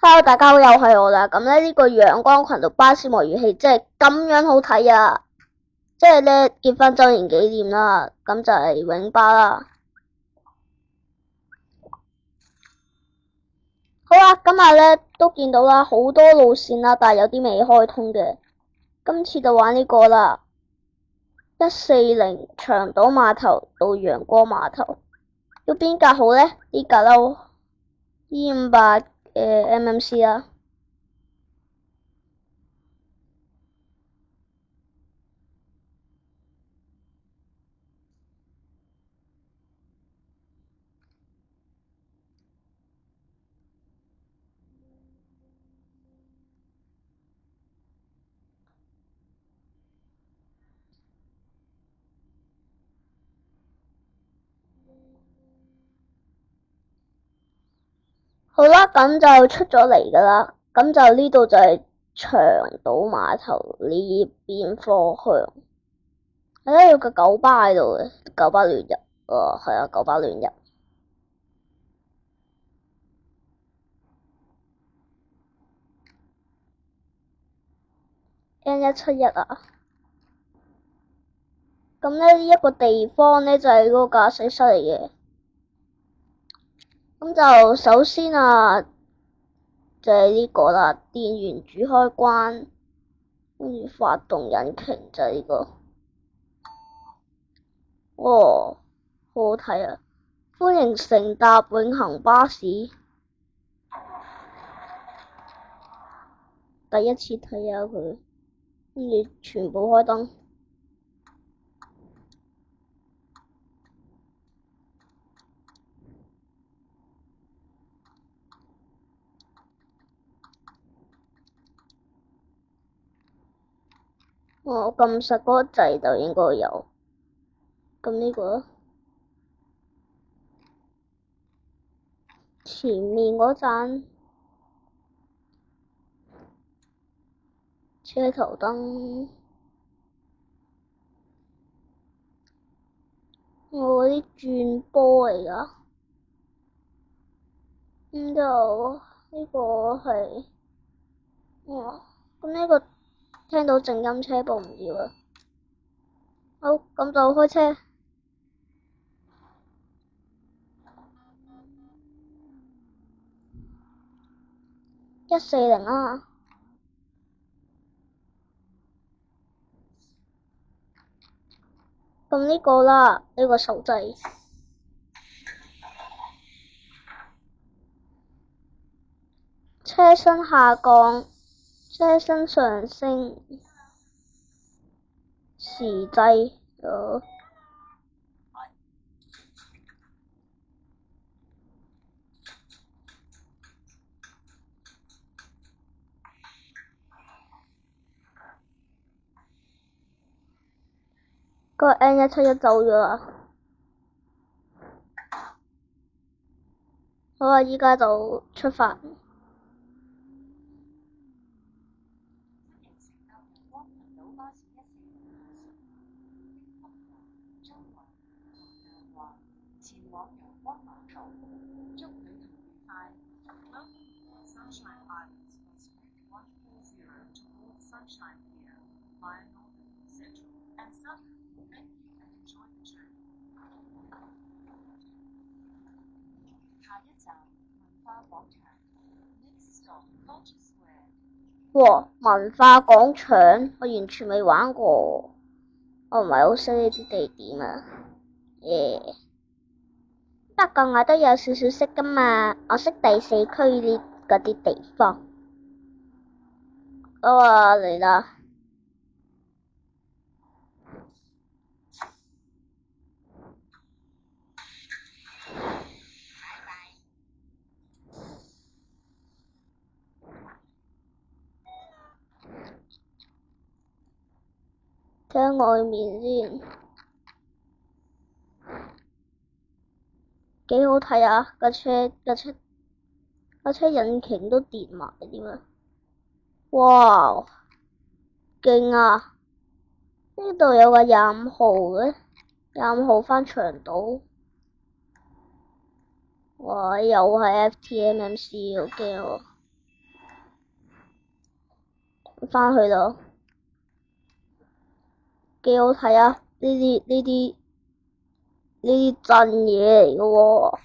Hello，大家好，又係我啦。咁咧呢個陽光群島巴士模擬器即係咁樣好睇啊！即係咧結婚周年紀念啦，咁就係永巴啦。好啦，今日咧都見到啦，好多路線啦，但係有啲未開通嘅。今次就玩呢個啦，140長島碼頭到陽光碼頭，要邊格好咧？呢格啦，E58MMC 啦。好啦，咁就出咗嚟噶啦，咁就呢度就係長島碼頭呢邊方向。係啊，有個九巴喺度嘅，九巴亂入。係啊，九巴亂入。N171啊。咁咧呢一個地方咧就係嗰個駕駛室嚟嘅。咁就首先啊，就係呢個啦，電源主開關，跟住發動引擎就係呢個。好好睇啊！歡迎乘搭永恆巴士。第一次睇下佢，跟住全部開燈。我撳實嗰個掣就應該有。咁呢個前面嗰盞車頭燈，我嗰啲轉波嚟㗎。咁就呢個係，咁呢個聽到靜音車報唔要啦。好，咁就開車。140啊。咁呢個啦，呢個手掣。車身下降，車身上升，時掣。個 N171走咗啦。好啊，依家就出發。哇！文化廣場，我完全未玩過，我唔係好識呢啲地點啊。不過我都有少少識㗎嘛，我識第4區呢嗰啲地方。好啊，嚟啦！睇下外面先，幾好睇啊！架車引擎都電埋點啊！哇，勁啊！呢度有個25號嘅，25號返長島。哇！又係 FTMMC，好驚喎！翻去咯，幾好睇啊！呢啲真嘢嚟嘅喎。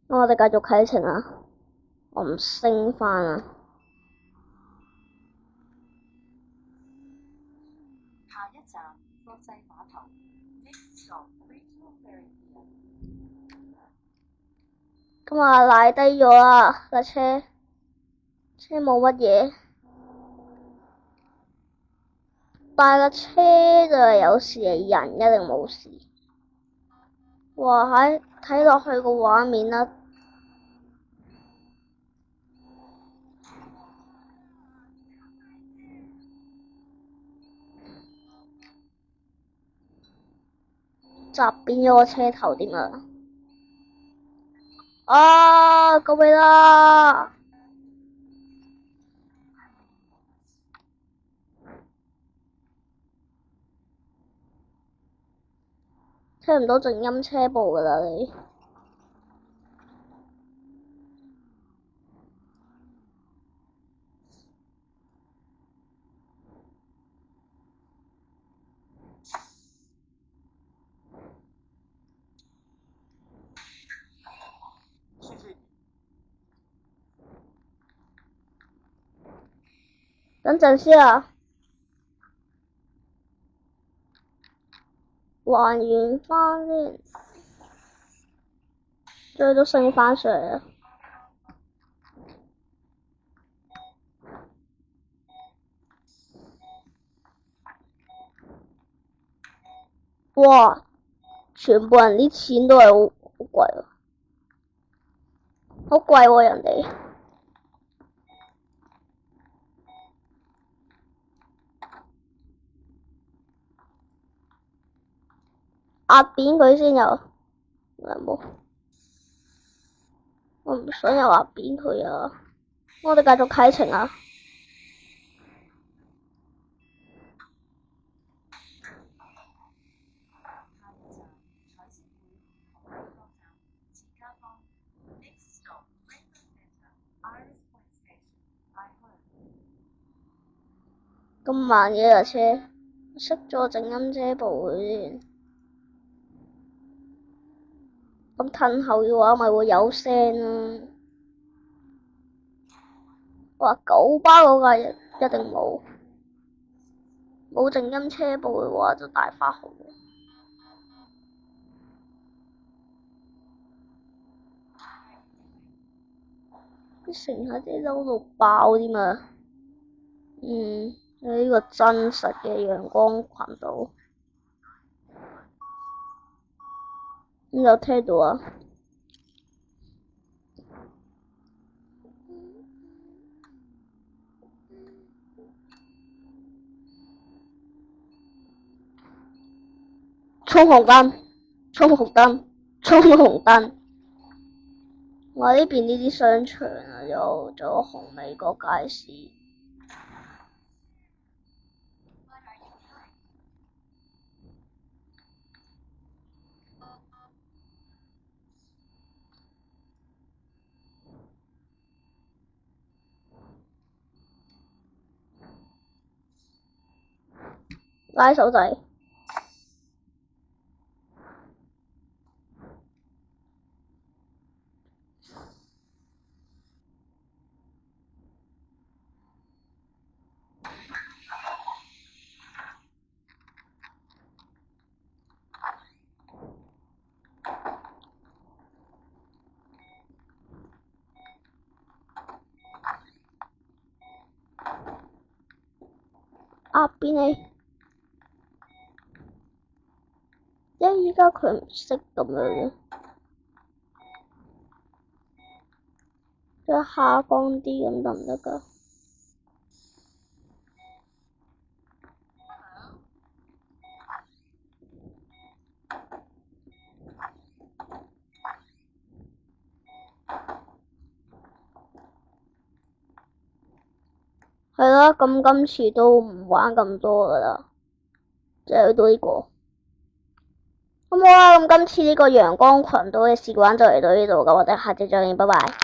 咁我哋繼續啟程啊！我唔升翻啊！下一站國際碼頭。今日賴低咗啦，架車冇乜嘢，但係架車就係有事，人一定冇事。哇！睇落去個畫面啦，砸扁咗個車頭點啊！啊！救命啦！聽唔到靜音車部㗎啦你。等陣先啊，還原翻先，最都升翻上嚟啊！哇！全部人啲錢都係好貴喎，好貴喎人哋。壓扁佢先有，有冇？我唔想又壓扁佢啊！我哋繼續啟程啊！咁慢嘅架車，熄咗靜音車部先。咁褪後嘅話，咪會有聲咯。哇！九巴嗰架一定冇靜音車部嘅話，就大發好。成下啲嬲到爆添啊！呢個真實嘅陽光群島，咁有聽到啊？衝紅燈！衝紅燈！衝紅燈！我呢邊呢啲商場啊，仲有紅美國街市。拉手仔。壓扁你！依家佢唔識咁樣嘅，再下降啲咁得唔得㗎？係啦，咁今次都唔玩咁多㗎啦，就係去到呢個。咁好啦，咁今次呢個陽光群島嘅試玩就嚟到呢度，咁我哋下次再見，拜拜。